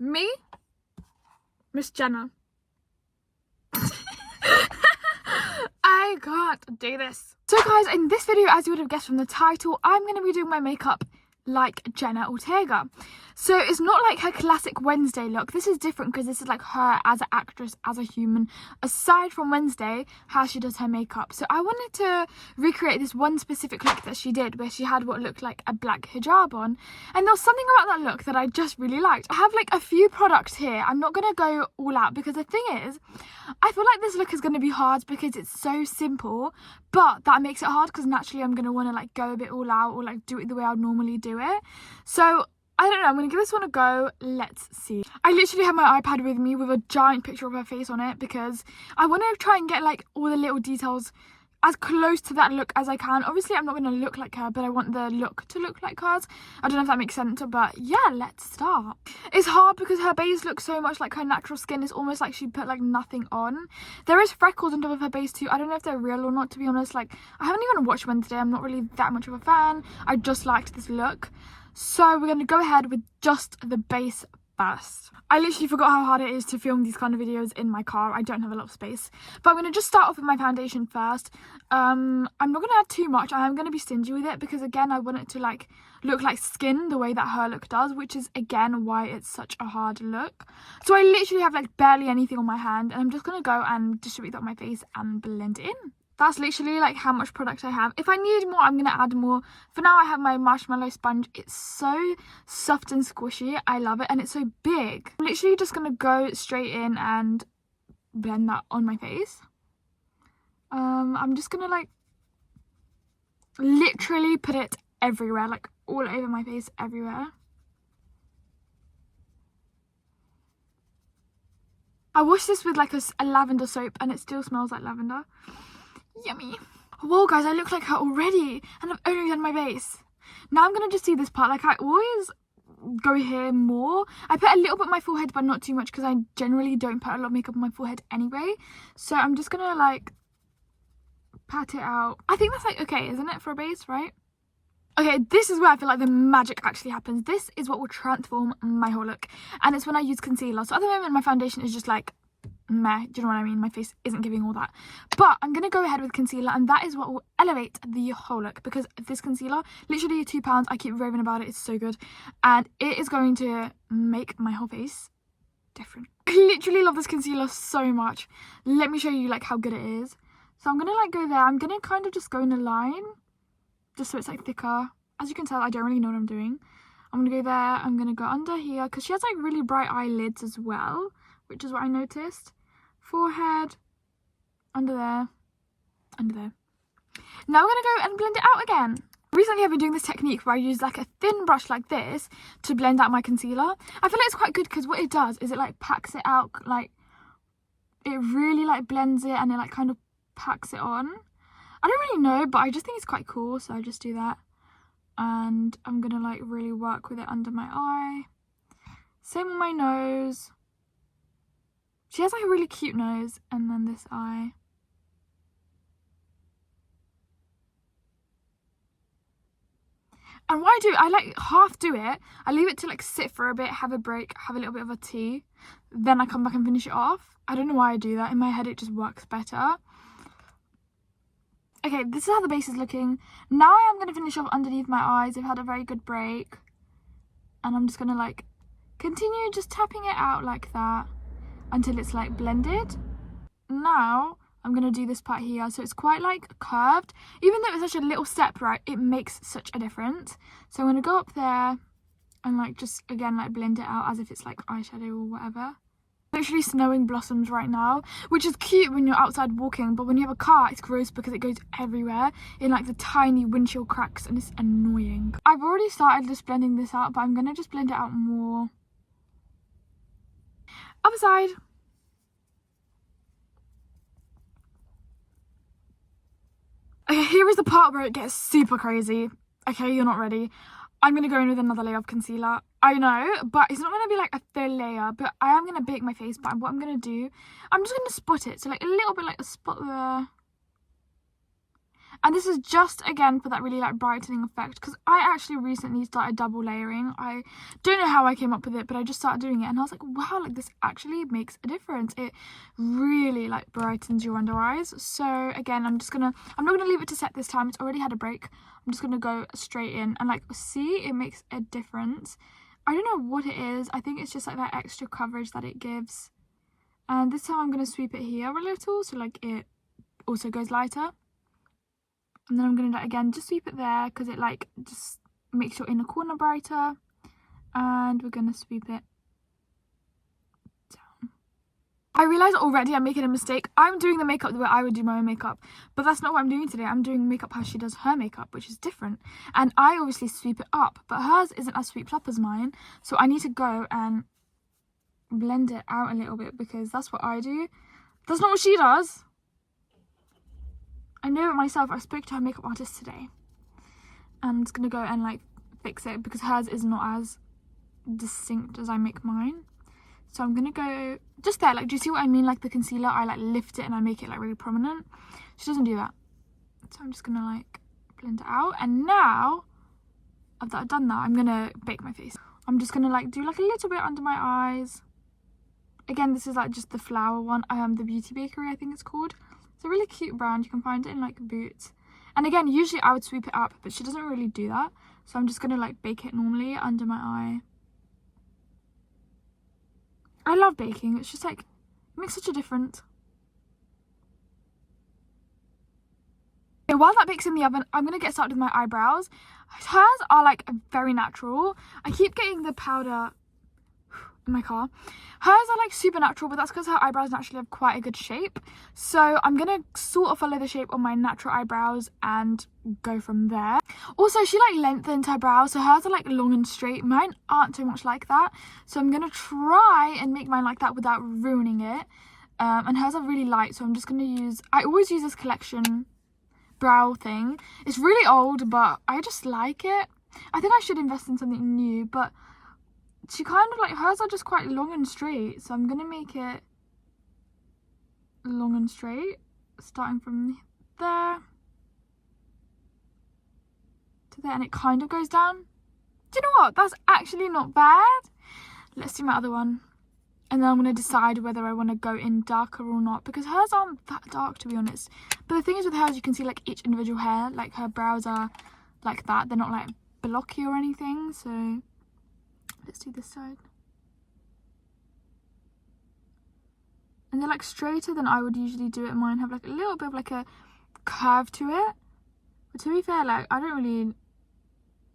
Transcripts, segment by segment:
Me, Miss Jenna. I can't do this. So guys, in this video, as you would have guessed from the title, I'm going to be doing my makeup like Jenna Ortega. So it's not like her classic Wednesday look. This is different because this is like her as an actress, as a human, aside from Wednesday, how she does her makeup. So I wanted to recreate this one specific look that she did, where she had what looked like a black hijab on, and there was something about that look that I just really liked. I have like a few products here. I'm not gonna go all out because the thing is, I feel like this look is gonna be hard because it's so simple, but that makes it hard because naturally I'm gonna want to like go a bit all out or like do it the way I would normally do it. So I don't know, I'm going to give this one a go. Let's see. I literally have my iPad with me with a giant picture of her face on it because I want to try and get like all the little details as close to that look as I can. Obviously, I'm not going to look like her, but I want the look to look like hers. I don't know if that makes sense, but yeah, let's start. It's hard because her base looks so much like her natural skin. It's almost like she put like nothing on. There is freckles on top of her base too. I don't know if they're real or not, to be honest. Like, I haven't even watched Wednesday. I'm not really that much of a fan. I just liked this look. So we're going to go ahead with just the base first. I literally forgot how hard it is to film these kind of videos in my car. I don't have a lot of space. But I'm going to just start off with my foundation first. I'm not going to add too much. I am going to be stingy with it because, again, I want it to like look like skin the way that her look does, which is, again, why it's such a hard look. So I literally have like barely anything on my hand, and I'm just going to go and distribute that on my face and blend it in. That's literally like how much product I have. If I need more, I'm going to add more. For now, I have my marshmallow sponge. It's so soft and squishy. I love it. And it's so big. I'm literally just going to go straight in and blend that on my face. I'm just going to like literally put it everywhere. Like all over my face, everywhere. I washed this with like a lavender soap and it still smells like lavender. Yummy. Whoa guys, I look like her already and I've only done my base. Now I'm gonna just do this part. Like, I always go here more. I put a little bit on my forehead but not too much because I generally don't put a lot of makeup on my forehead anyway. So I'm just gonna like pat it out. I think that's like okay, isn't it, for a base, right? Okay, this is where I feel like the magic actually happens. This is what will transform my whole look, and it's when I use concealer. So at the moment my foundation is just like meh, do you know what I mean? My face isn't giving all that, but I'm gonna go ahead with concealer, and that is what will elevate the whole look, because this concealer, literally £2, I keep raving about it, it's so good, and it is going to make my whole face different. I literally love this concealer so much. Let me show you like how good it is. So I'm gonna like go there. I'm gonna kind of just go in a line just so it's like thicker. As you can tell, I don't really know what I'm doing. I'm gonna go there, I'm gonna go under here because she has like really bright eyelids as well, which is what I noticed. Forehead, under there, under there. Now we're gonna go and blend it out again. Recently I've been doing this technique where I use like a thin brush like this to blend out my concealer. I feel like it's quite good because what it does is it like packs it out, like it really like blends it and it like kind of packs it on. I don't really know, but I just think it's quite cool, so I just do that. And I'm gonna like really work with it under my eye. Same on my nose. She has like a really cute nose, and then this eye. And what I do, I like half do it. I leave it to like sit for a bit, have a break, have a little bit of a tea. Then I come back and finish it off. I don't know why I do that. In my head, it just works better. Okay, this is how the base is looking. Now I am going to finish off underneath my eyes. I've had a very good break. And I'm just going to like continue just tapping it out like that until it's like blended. Now I'm going to do this part here, so it's quite like curved. Even though it's such a little step, right, it makes such a difference. So I'm going to go up there and like just again like blend it out as if it's like eyeshadow or whatever. Literally snowing blossoms right now, which is cute when you're outside walking, but when you have a car it's gross because it goes everywhere in like the tiny windshield cracks and it's annoying. I've already started just blending this out, but I'm going to just blend it out more. Other side. Okay, here is the part where it gets super crazy. Okay, you're not ready. I'm going to go in with another layer of concealer. I know, but it's not going to be like a thin layer, but I am going to bake my face. But what I'm going to do, I'm just going to spot it. So like a little bit like a spot there. And this is just, again, for that really like brightening effect, because I actually recently started double layering. I don't know how I came up with it, but I just started doing it and I was like, wow, like this actually makes a difference. It really like brightens your under eyes. So again, I'm not gonna leave it to set this time. It's already had a break. I'm just gonna go straight in and like, see, it makes a difference. I don't know what it is. I think it's just like that extra coverage that it gives. And this time I'm gonna sweep it here a little, so like it also goes lighter. And then I'm going to, again, just sweep it there because it, like, just makes your inner corner brighter. And we're going to sweep it down. I realise already I'm making a mistake. I'm doing the makeup the way I would do my own makeup. But that's not what I'm doing today. I'm doing makeup how she does her makeup, which is different. And I obviously sweep it up. But hers isn't as sweeped up as mine. So I need to go and blend it out a little bit because that's what I do. That's not what she does. I know it myself. I spoke to her makeup artist today. I'm just going to go and like fix it because hers is not as distinct as I make mine. So I'm going to go just there. Like, do you see what I mean? Like the concealer, I like lift it and I make it like really prominent. She doesn't do that. So I'm just going to like blend it out. And now, after I've done that, I'm going to bake my face. I'm just going to like do like a little bit under my eyes. Again, this is like just the flower one. The Beauty Bakery, I think it's called. It's a really cute brand. You can find it in like Boots. And again, usually I would sweep it up, but she doesn't really do that. So I'm just going to like bake it normally under my eye. I love baking. It's just like, it makes such a difference. Okay, while that bakes in the oven, I'm going to get started with my eyebrows. Hers are like very natural. I keep getting the powder in my car. Hers are like super natural, but that's because her eyebrows naturally have quite a good shape. So I'm gonna sort of follow the shape on my natural eyebrows and go from there. Also, she like lengthened her brows, so hers are like long and straight. Mine aren't so much like that. So I'm gonna try and make mine like that without ruining it. And hers are really light, so I'm just gonna use, I always use this collection brow thing. It's really old, but I just like it. I think I should invest in something new, but she kind of like, hers are just quite long and straight, so I'm gonna make it long and straight, starting from there to there, and it kind of goes down. Do you know what? That's actually not bad. Let's do my other one, and then I'm gonna decide whether I want to go in darker or not, because hers aren't that dark, to be honest. But the thing is with hers, you can see like each individual hair, like her brows are like that. They're not like blocky or anything, so let's do this side. And they're like straighter than I would usually do it. Mine have like a little bit of like a curve to it. But to be fair, like I don't really,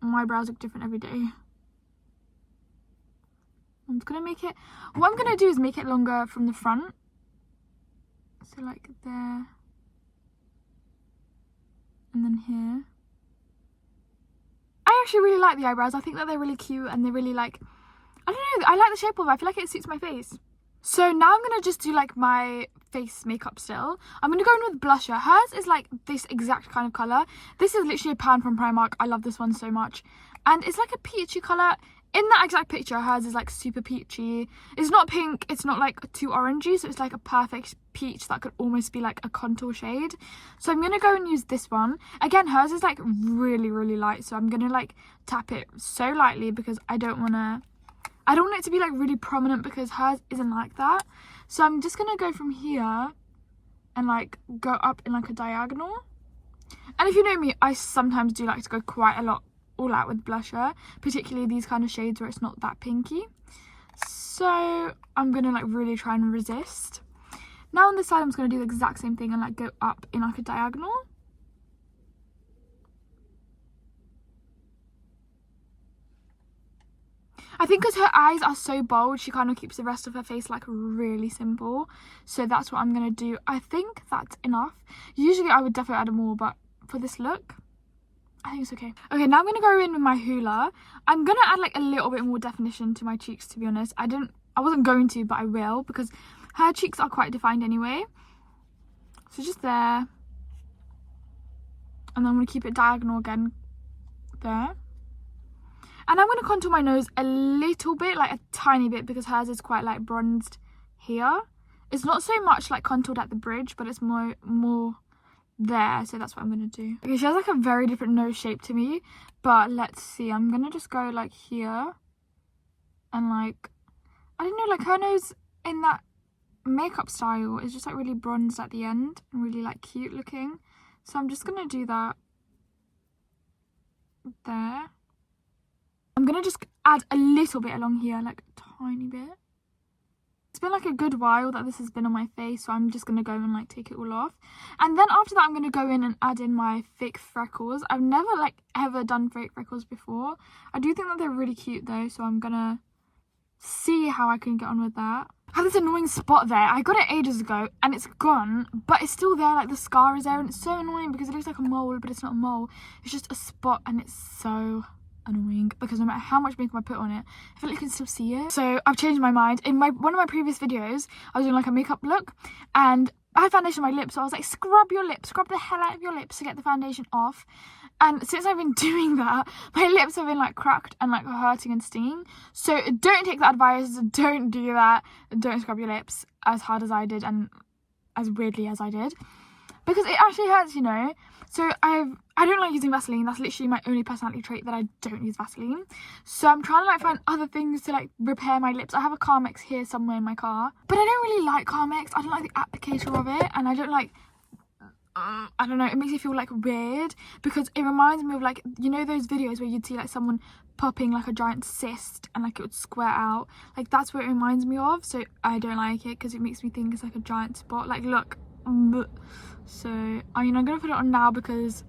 my brows look different every day. I'm just gonna make it, what I'm gonna do is make it longer from the front. So like there. And then here. I actually really like the eyebrows. I think that they're really cute and they're really like, I don't know, I like the shape of it. I feel like it suits my face. So now I'm going to just do like my face makeup still. I'm going to go in with blusher. Hers is like this exact kind of colour. This is literally a pan from Primark. I love this one so much. And it's like a peachy colour. In that exact picture, hers is like super peachy. It's not pink, it's not like too orangey, so it's like a perfect peach that could almost be like a contour shade. So I'm gonna go and use this one. Again, hers is like really, really light, so I'm gonna like tap it so lightly because I don't want it to be like really prominent because hers isn't like that. So I'm just gonna go from here and like go up in like a diagonal. And if you know me, I sometimes do like to go quite a lot all out with blusher, particularly these kind of shades where it's not that pinky. So I'm gonna like really try and resist. Now on this side I'm just gonna do the exact same thing and like go up in like a diagonal. I think because her eyes are so bold, she kind of keeps the rest of her face like really simple. So that's what I'm gonna do. I think that's enough. Usually I would definitely add more, but for this look, I think it's okay. Okay, now I'm going to go in with my Hoola. I'm going to add like a little bit more definition to my cheeks, to be honest. I wasn't going to, but I will, because her cheeks are quite defined anyway. So just there. And then I'm going to keep it diagonal again. There. And I'm going to contour my nose a little bit, like a tiny bit, because hers is quite like bronzed here. It's not so much like contoured at the bridge, but it's more there, so that's what I'm gonna do. Okay, she has like a very different nose shape to me, but let's see. I'm gonna just go like here, and like, I don't know, like her nose in that makeup style is just like really bronzed at the end and really like cute looking, so I'm just gonna do that there. I'm gonna just add a little bit along here, like a tiny bit. It's been like a good while that this has been on my face, so I'm just gonna go and like take it all off. And then after that, I'm gonna go in and add in my fake freckles. I've never like ever done fake freckles before. I do think that they're really cute though, so I'm gonna see how I can get on with that. I have this annoying spot there. I got it ages ago and it's gone, but it's still there, like the scar is there, and it's so annoying because it looks like a mole, but it's not a mole. It's just a spot, and it's so annoying because no matter how much makeup I put on it, I feel like you can still see it. So I've changed my mind. In one of my previous videos, I was doing like a makeup look, and I had foundation on my lips, so I was like, scrub your lips, scrub the hell out of your lips to get the foundation off. And since I've been doing that, my lips have been like cracked and like hurting and stinging. So don't take that advice, don't do that, don't scrub your lips as hard as I did and as weirdly as I did, because it actually hurts, you know. So I don't like using Vaseline. That's literally my only personality trait, that I don't use Vaseline. So I'm trying to like find other things to like repair my lips. I have a Carmex here somewhere in my car, but I don't really like Carmex. I don't like the applicator of it, and I don't like, I don't know, it makes me feel like weird because it reminds me of like, you know those videos where you'd see like someone popping like a giant cyst and like it would square out, like that's what it reminds me of. So I don't like it because it makes me think it's like a giant spot, like look. So I mean, I'm gonna put it on now because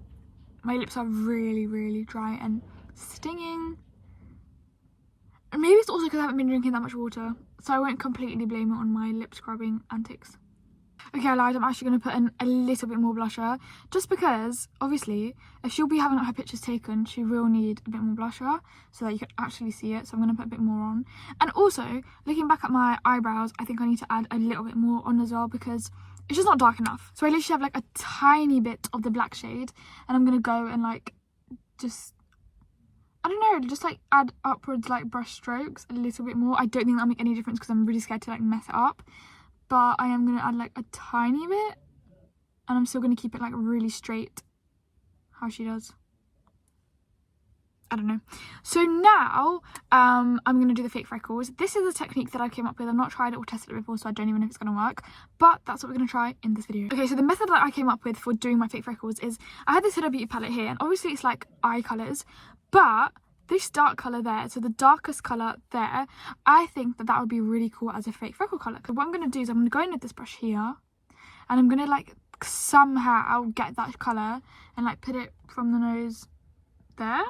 my lips are really dry and stinging, and maybe it's also because I haven't been drinking that much water, so I won't completely blame it on my lip scrubbing antics. Okay, I lied. I'm actually going to put in a little bit more blusher, just because, obviously, if she'll be having her pictures taken, she will need a bit more blusher so that you can actually see it. So I'm going to put a bit more on. And also, looking back at my eyebrows, I think I need to add a little bit more on as well because it's just not dark enough. So I literally have like a tiny bit of the black shade, and I'm going to go and like just, I don't know, just like add upwards like brush strokes a little bit more. I don't think that'll make any difference because I'm really scared to like mess it up. But I am going to add like a tiny bit, and I'm still going to keep it like really straight, how she does. I don't know. So now I'm going to do the fake freckles. This is a technique that I came up with. I've not tried it or tested it before, so I don't even know if it's going to work. But that's what we're going to try in this video. Okay, so the method that I came up with for doing my fake freckles is I had this Huda Beauty palette here, and obviously it's like eye colours, but this dark colour there, so the darkest colour there, I think that that would be really cool as a fake freckle colour. So what I'm going to do is I'm going to go in with this brush here, and I'm going to like somehow get that colour and like put it from the nose there.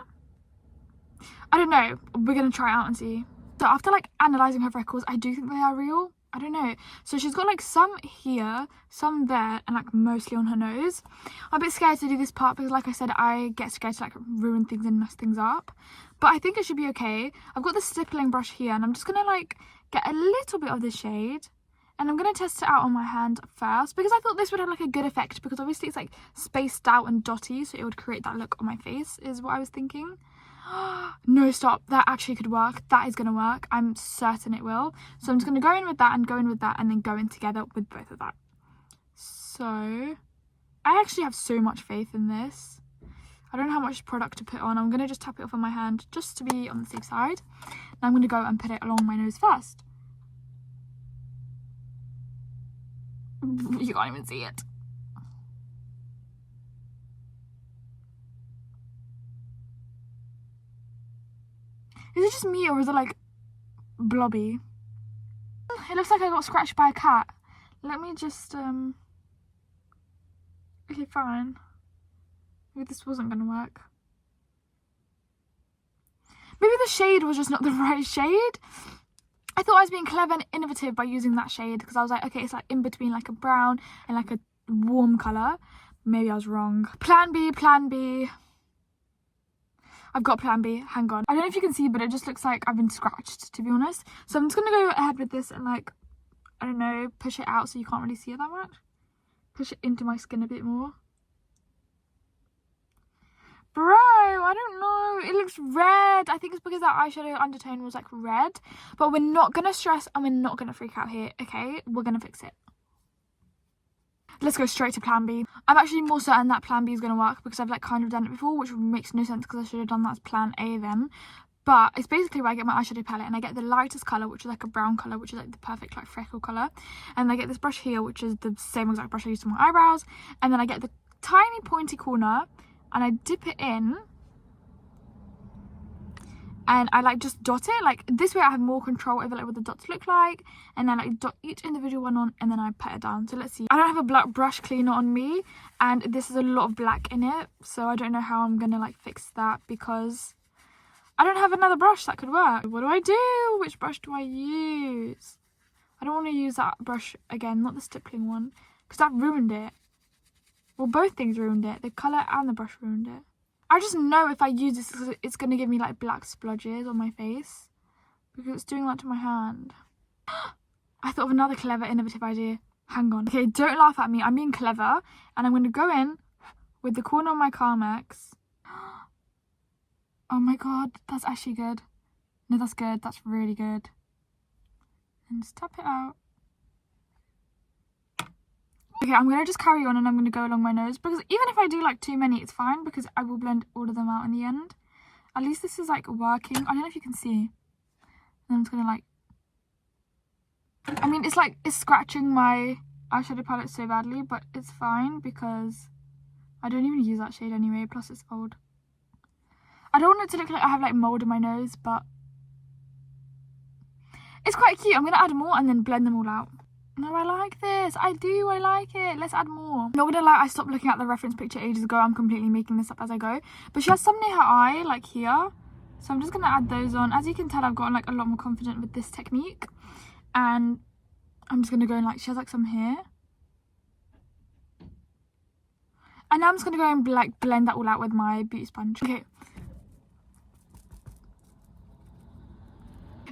I don't know, we're going to try it out and see. So after like analysing her freckles, I do think they are real. I don't know. So she's got like some here, some there, and like mostly on her nose. I'm a bit scared to do this part because like I said, I get scared to like ruin things and mess things up. But I think it should be okay. I've got the stippling brush here, and I'm just going to like get a little bit of this shade. And I'm going to test it out on my hand first because I thought this would have like a good effect because obviously it's like spaced out and dotty, so it would create that look on my face is what I was thinking. No, stop, that actually could work. That is going to work. I'm certain it will. So I'm just going to go in with that and go in with that and then go in together with both of that. So I actually have so much faith in this. I don't know how much product to put on. I'm going to just tap it off on my hand just to be on the safe side. And I'm going to go and put it along my nose first. You can't even see it. Is it just me or is it like blobby? It looks like I got scratched by a cat. Let me just okay, fine. Maybe this wasn't gonna work. Maybe the shade was just not the right shade. I thought I was being clever and innovative by using that shade because I was like, okay, it's like in between like a brown and like a warm colour. Maybe I was wrong. Plan B, plan B. I've got plan B, hang on. I don't know if you can see, but it just looks like I've been scratched, to be honest. So I'm just going to go ahead with this and like, I don't know, push it out so you can't really see it that much. Push it into my skin a bit more. Bro, I don't know. It looks red. I think it's because that eyeshadow undertone was like red. But we're not going to stress and we're not going to freak out here, okay? We're going to fix it. let's go straight to plan B. I'm actually more certain that plan B is going to work because I've like kind of done it before, which makes no sense because I should have done that as plan A then. But it's basically where I get my eyeshadow palette and I get the lightest colour, which is like a brown colour, which is like the perfect like freckle colour. And I get this brush here, which is the same exact brush I use for my eyebrows. And then I get the tiny pointy corner and I dip it in. And I like just dot it. Like this way I have more control over like what the dots look like. And then I like dot each individual one on and then I pat it down. So let's see. I don't have a black brush cleaner on me. And this is a lot of black in it. So I don't know how I'm going to like fix that because I don't have another brush that could work. What do I do? Which brush do I use? I don't want to use that brush again, not the stippling one, because that ruined it. Well, both things ruined it. The colour and the brush ruined it. I just know if I use this, it's going to give me like black splodges on my face because it's doing that to my hand. I thought of another clever, innovative idea. Hang on. Okay, don't laugh at me. I'm being clever and I'm going to go in with the corner of my Carmex. Oh my god, that's actually good. No, that's good. That's really good. And just tap it out. Okay, I'm going to just carry on and I'm going to go along my nose. Because even if I do like too many, it's fine. Because I will blend all of them out in the end. At least this is like working. I don't know if you can see. And I'm just going to like... I mean, it's like, it's scratching my eyeshadow palette so badly. But it's fine because I don't even use that shade anyway. Plus it's old. I don't want it to look like I have like mold in my nose, but it's quite cute. I'm going to add more and then blend them all out. No, I like this. I do. I like it. Let's add more. I'm not going to lie, I stopped looking at the reference picture ages ago. I'm completely making this up as I go. But she has some near her eye, like here. So I'm just going to add those on. As you can tell, I've gotten like a lot more confident with this technique. And I'm just going to go and like, she has like some here. And now I'm just going to go and like blend that all out with my beauty sponge.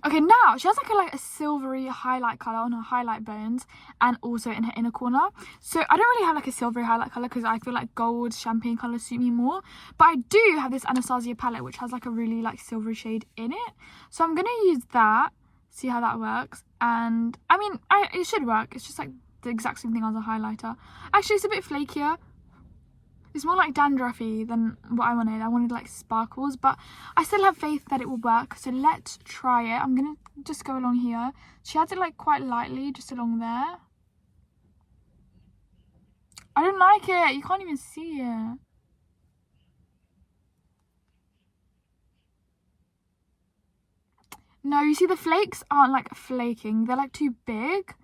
Okay, now she has like a silvery highlight colour on her highlight bones and also in her inner corner. So I don't really have like a silvery highlight colour because I feel like gold champagne colours suit me more. But I do have this Anastasia palette which has like a really like silvery shade in it. So I'm going to use that, see how that works. And I mean, it should work. It's just like the exact same thing as a highlighter. Actually, it's a bit flakier. It's more like dandruffy than what I wanted. I wanted like sparkles, but I still have faith that it will work. So let's try it. I'm going to just go along here. She has it like quite lightly, just along there. I don't like it. You can't even see it. No, you see the flakes aren't like flaking. They're like too big.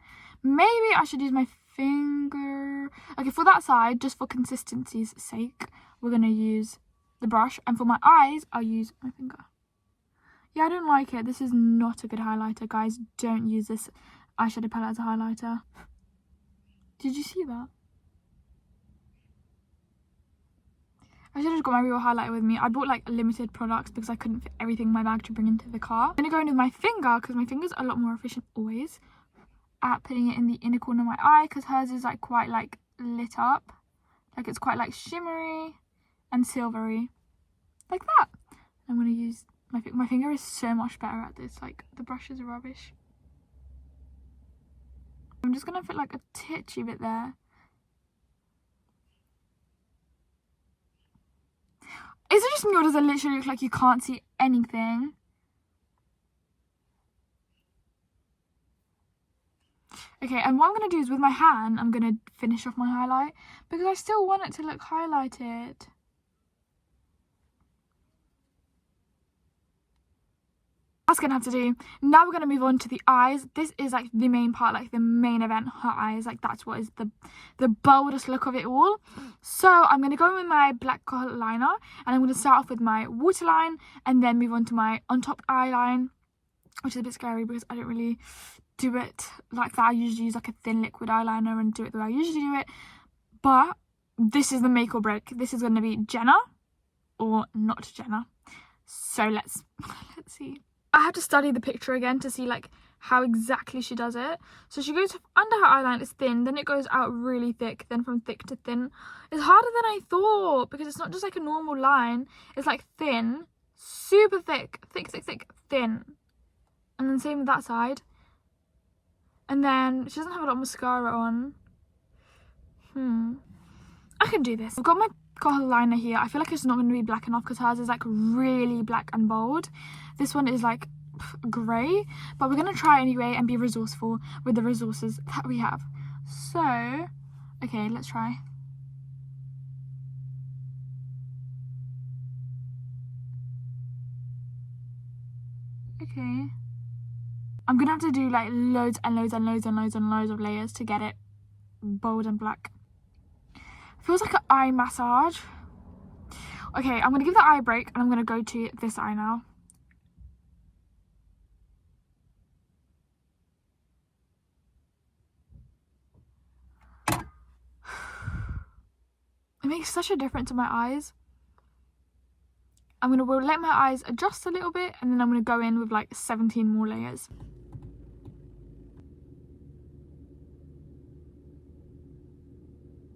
Maybe I should use my finger. Okay, for that side, just for consistency's sake, we're going to use the brush. And for my eyes, I'll use my finger. Yeah, I don't like it. This is not a good highlighter, guys. Don't use this eyeshadow palette as a highlighter. Did you see that? I should have got my real highlighter with me. I bought like limited products because I couldn't fit everything in my bag to bring into the car. I'm going to go in with my finger because my finger's a lot more efficient always at putting it in the inner corner of my eye because hers is like quite like lit up. Like it's quite like shimmery and silvery. Like that. I'm going to use my finger is so much better at this. Like the brushes are rubbish. I'm just going to put like a titchy bit there. Is it just me or does it literally look like you can't see anything? Okay, and what I'm going to do is with my hand, I'm going to finish off my highlight because I still want it to look highlighted. That's going to have to do. Now we're going to move on to the eyes. This is like the main part, like the main event, her eyes. Like that's what is the boldest look of it all. So I'm going to go in with my black liner and I'm going to start off with my waterline and then move on to my on top eyeline, which is a bit scary because I don't really do it like that. I usually use like a thin liquid eyeliner and do it the way I usually do it. But this is the make or break. This is going to be Jenna or not Jenna. So let's see. I have to study the picture again to see like how exactly she does it. So she goes under her eyeline, it's thin, then it goes out really thick, then from thick to thin. It's harder than I thought because it's not just like a normal line. It's like thin, super thick, thick, thin. And then same with that side. And then she doesn't have a lot of mascara on. I can do this. I've got my kohl liner here. I feel like it's not going to be black enough because hers is like really black and bold. This one is like grey, but we're going to try anyway and be resourceful with the resources that we have. So, okay, let's try. Okay. I'm going to have to do like loads and loads and loads and loads and loads of layers to get it bold and black. Feels like an eye massage. Okay, I'm going to give the eye a break and I'm going to go to this eye now. It makes such a difference in my eyes. I'm going to let my eyes adjust a little bit and then I'm going to go in with like 17 more layers.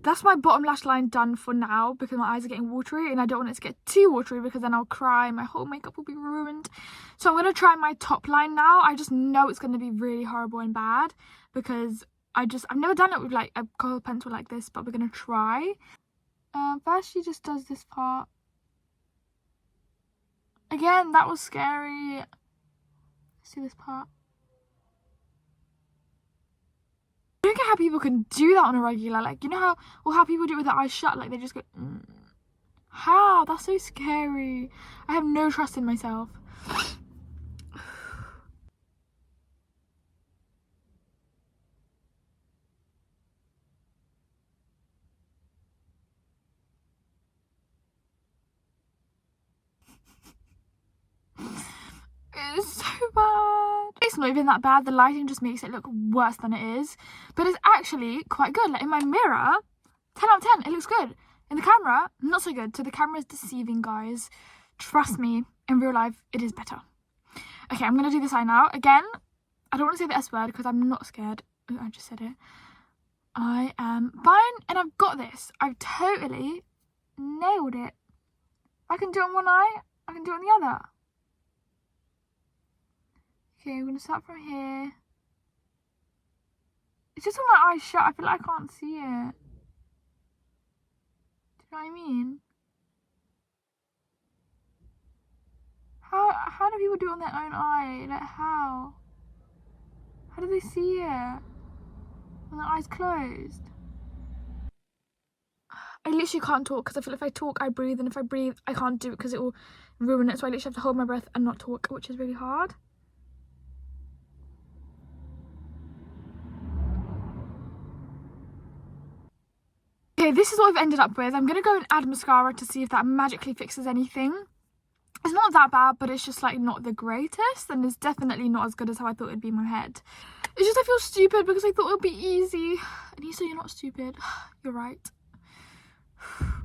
That's my bottom lash line done for now because my eyes are getting watery and I don't want it to get too watery because then I'll cry and my whole makeup will be ruined. So I'm going to try my top line now. I just know it's going to be really horrible and bad because I've never done it with like a kohl pencil like this, but we're going to try. First she just does this part. Again, that was scary. Let's see this part. I don't get how people can do that on a regular, like, you know how people do it with their eyes shut, like they just go, How? That's so scary. I have no trust in myself. It's so bad. It's not even that bad. The lighting just makes it look worse than it is. But it's actually quite good. Like in my mirror, 10 out of 10. It looks good. In the camera, not so good. So the camera is deceiving, guys. Trust me, in real life, it is better. Okay, I'm going to do this eye now. Again, I don't want to say the S word because I'm not scared. Oh, I just said it. I am fine and I've got this. I've totally nailed it. I can do it on one eye. I can do it on the other. Okay, I'm going to start from here. It's just on my eyes shut. I feel like I can't see it. Do you know what I mean? How do people do it on their own eye? Like, how? How do they see it? When their eyes closed? I literally can't talk because I feel if I talk, I breathe. And if I breathe, I can't do it because it will ruin it. So I literally have to hold my breath and not talk, which is really hard. Okay, this is what I've ended up with. I'm going to go and add mascara to see if that magically fixes anything. It's not that bad, but it's just like not the greatest. And it's definitely not as good as how I thought it'd be in my head. It's just I feel stupid because I thought it would be easy. And you say you're not stupid. You're right.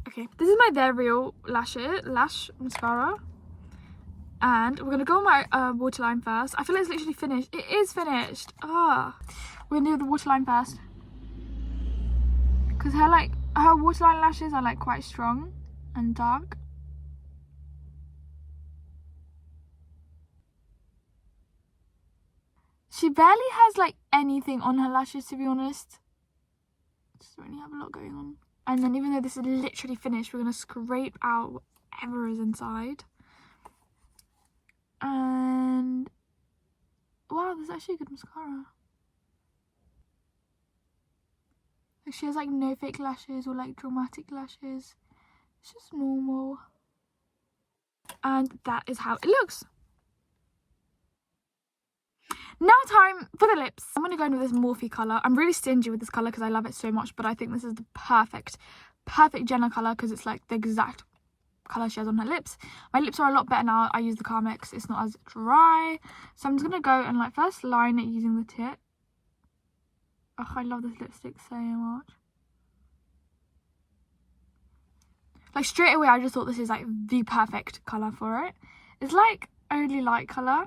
Okay, this is my They're Real lash mascara. And we're going to go on my waterline first. I feel like it's literally finished. It is finished. We're going to do the waterline first. Because her waterline lashes are like quite strong and dark. She barely has like anything on her lashes, to be honest. Doesn't really have a lot going on. And then even though this is literally finished, we're going to scrape out whatever is inside. And wow, this is actually a good mascara. Like she has like no fake lashes or like dramatic lashes. It's just normal. And that is how it looks. Now time for the lips. I'm going to go in with this Morphe colour. I'm really stingy with this colour because I love it so much, but I think this is the perfect Jenna colour because it's like the exact colour she has on her lips. My lips are a lot better now. I use the Carmex. It's not as dry. So I'm just going to go and like first line it using the tip. Oh, I love this lipstick so much. Like straight away I just thought this is like the perfect colour for it. It's like only light colour.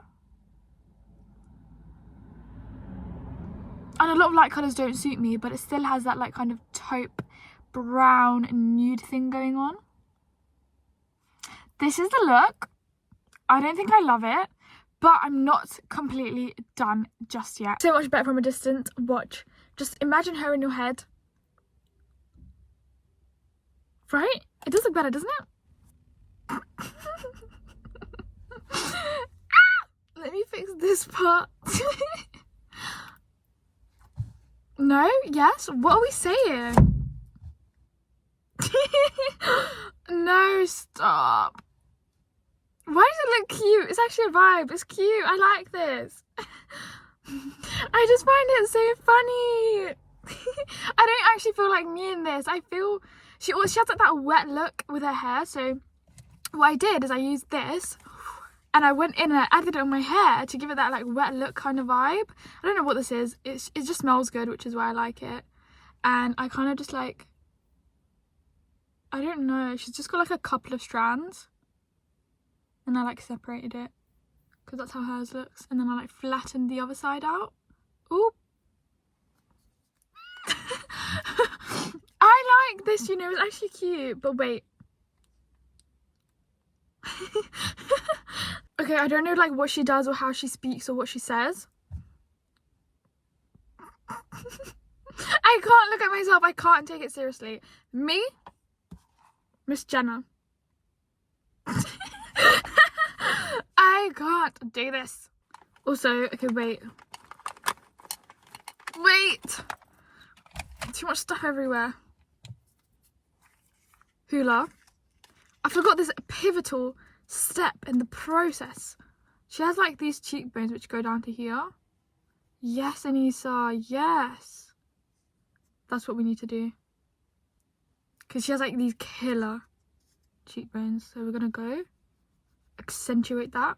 And a lot of light colours don't suit me, but it still has that like kind of taupe brown nude thing going on. This is the look. I don't think I love it, but I'm not completely done just yet. So much better from a distance. Watch. Just imagine her in your head. Right? It does look better, doesn't it? Let me fix this part. No? Yes? What are we saying? No, stop. Why does it look cute? It's actually a vibe. It's cute. I like this. I just find it so funny. I don't actually feel like me in this. I feel she has like that wet look with her hair. So what I did is I used this and I went in and I added it on my hair to give it that like wet look kind of vibe. I don't know what this is. It just smells good, which is why I like it. And I kind of just like, I don't know. She's just got like a couple of strands. And I like separated it because that's how hers looks. And then I like flattened the other side out. Ooh. I like this, you know, it's actually cute. But wait. Okay, I don't know like what she does or how she speaks or what she says. I can't look at myself. I can't take it seriously. Me, Miss Jenna. I can't do this. Also, okay, wait. Too much stuff everywhere. Hula. I forgot this pivotal step in the process. She has like these cheekbones which go down to here. Yes, Anissa, yes. That's what we need to do. Because she has like these killer cheekbones. So we're gonna go accentuate that.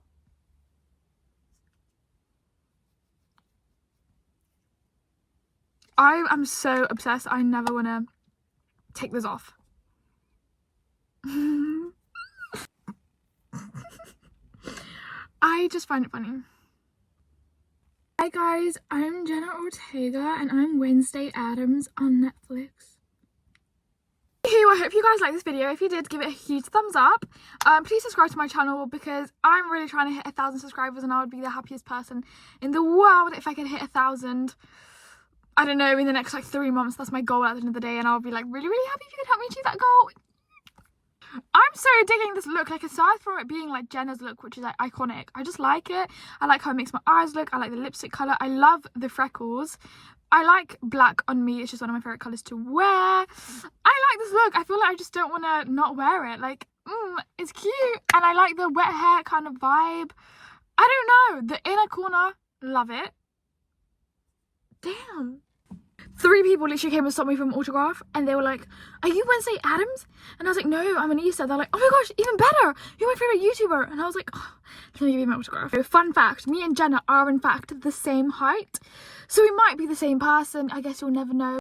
I am so obsessed. I never want to take this off. I just find it funny. Hi guys, I'm Jenna Ortega and I'm Wednesday Addams on Netflix. I hope you guys liked this video. If you did, give it a huge thumbs up. Please subscribe to my channel because I'm really trying to hit 1,000 subscribers and I would be the happiest person in the world if I could hit 1,000. I don't know, in the next like 3 months. That's my goal at the end of the day and I'll be like really, really happy if you could help me achieve that goal. I'm so digging this look, like aside from it being like Jenna's look, which is like iconic, I just like it. I like how it makes my eyes look. I like the lipstick colour. I love the freckles. I like black on me. It's just one of my favourite colours to wear. I like this look. I feel like I just don't want to not wear it. Like, it's cute. And I like the wet hair kind of vibe. I don't know. The inner corner, love it. Damn. 3 people literally came and stopped me from autograph and they were like, are you Wednesday Addams? And I was like, no, I'm Anissa. They're like, oh my gosh, even better, you're my favourite YouTuber. And I was like, oh, let me give you my autograph. So, fun fact, me and Jenna are in fact the same height, so we might be the same person. I guess you'll never know.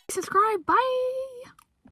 Subscribe, bye.